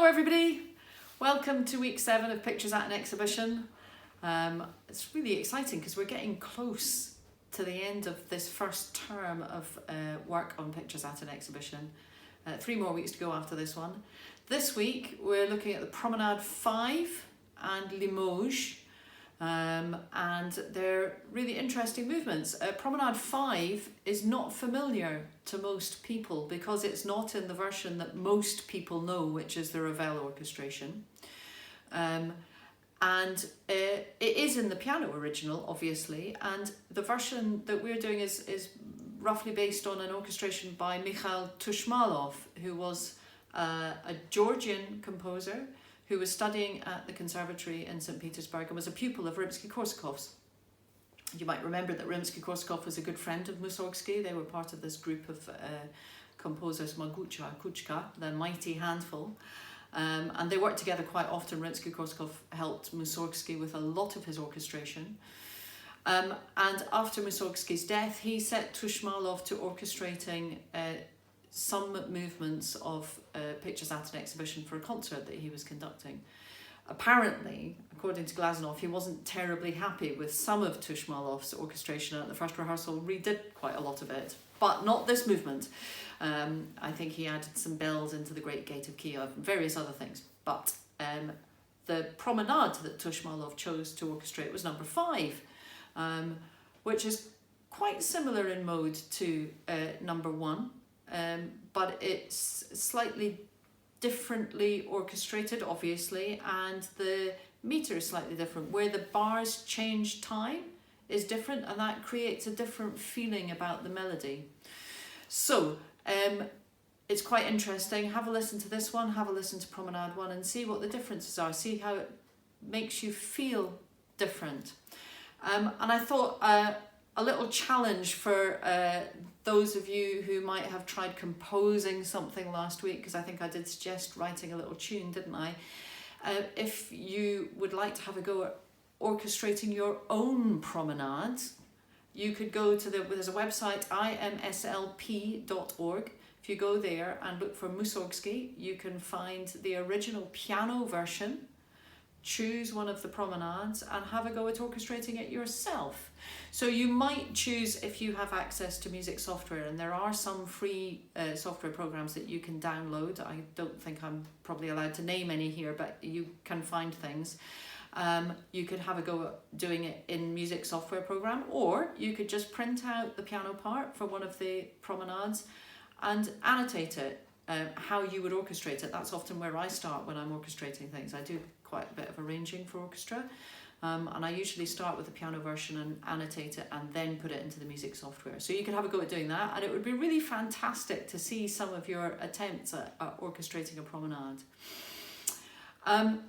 everybody, welcome to week 7 of Pictures at an Exhibition. It's really exciting because we're getting close to the end of this first term of work on Pictures at an Exhibition. 3 more weeks to go after this one. This week we're looking at the Promenade 5 and Limoges, and they're really interesting movements. Promenade 5 is not familiar to most people because it's not in the version that most people know, which is the Ravel orchestration. And it is in the piano original, obviously, and the version that we're doing is roughly based on an orchestration by Mikhail Tushmalov, who was a Georgian composer who was studying at the conservatory in St. Petersburg and was a pupil of Rimsky-Korskov's. You might remember that Rimsky-Korskov was a good friend of Mussorgsky. They were part of this group of composers, Mogucha, Kuchka, the mighty handful. And they worked together quite often. Rimsky-Korskov helped Mussorgsky with a lot of his orchestration. And after Mussorgsky's death, he set Tushmalov to orchestrating some movements of Pictures at an Exhibition for a concert that he was conducting. Apparently, according to Glazunov, he wasn't terribly happy with some of Tushmalov's orchestration. At the first rehearsal, redid quite a lot of it, but not this movement. I think he added some bells into the Great Gate of Kiev and various other things. But the Promenade that Tushmalov chose to orchestrate was number 5, which is quite similar in mode to number 1, but it's slightly differently orchestrated, obviously, and the meter is slightly different. Where the bars change time is different, and that creates a different feeling about the melody. So it's quite interesting. Have a listen to this one, have a listen to Promenade 1 and see what the differences are, see how it makes you feel different. And I thought a little challenge for those of you who might have tried composing something last week, because I think I did suggest writing a little tune, didn't I? If you would like to have a go at orchestrating your own promenades, you could go to there's a website, imslp.org. If you go there and look for Mussorgsky, you can find the original piano version, choose one of the promenades and have a go at orchestrating it yourself. So you might choose, if you have access to music software, and there are some free software programs that you can download. I don't think I'm probably allowed to name any here, but you can find things. You could have a go at doing it in music software program, or you could just print out the piano part for one of the promenades and annotate it, how you would orchestrate it. That's often where I start when I'm orchestrating things. I do quite a bit of arranging for orchestra, and I usually start with the piano version and annotate it and then put it into the music software. So you can have a go at doing that, and it would be really fantastic to see some of your attempts at orchestrating a promenade. And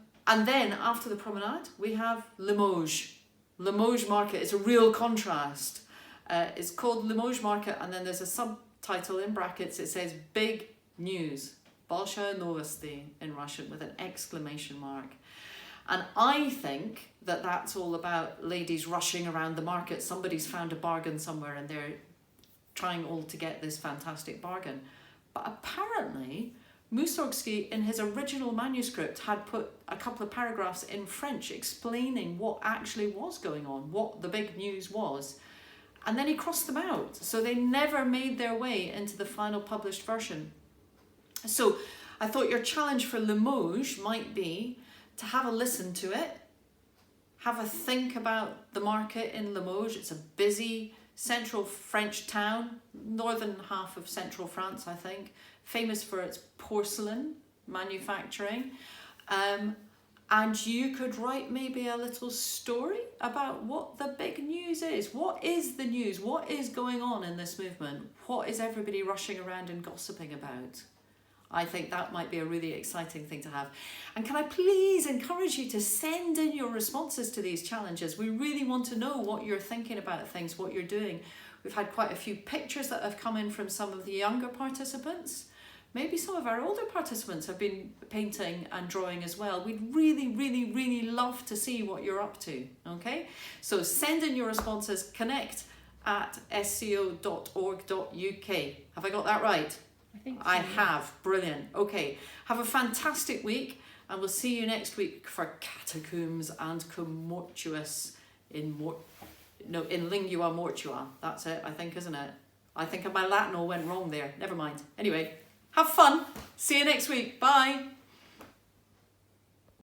then after the promenade, we have Limoges. Limoges Market is a real contrast. It's called Limoges Market, and then there's a subtitle in brackets. It says Big News, Bolsha Novosti in Russian, with an exclamation mark. And I think that that's all about ladies rushing around the market. Somebody's found a bargain somewhere and they're trying all to get this fantastic bargain. But apparently, Mussorgsky, in his original manuscript, had put a couple of paragraphs in French explaining what actually was going on, what the big news was. And then he crossed them out. So they never made their way into the final published version. So I thought your challenge for Limoges might be to have a listen to it, have a think about the market in Limoges. It's a busy central French town, northern half of central France, I think, famous for its porcelain manufacturing. And you could write maybe a little story about what the big news is. What is the news? What is going on in this movement? What is everybody rushing around and gossiping about? I think that might be a really exciting thing to have. And can I please encourage you to send in your responses to these challenges? We really want to know what you're thinking about things, what you're doing. We've had quite a few pictures that have come in from some of the younger participants. Maybe some of our older participants have been painting and drawing as well. We'd really, really, really love to see what you're up to, okay? So send in your responses, connect@sco.org.uk. Have I got that right? I think I have. Brilliant. Okay. Have a fantastic week, and we'll see you next week for catacombs and commortuous in lingua mortua. That's it, I think, isn't it? I think my Latin all went wrong there. Never mind. Anyway, have fun. See you next week. Bye.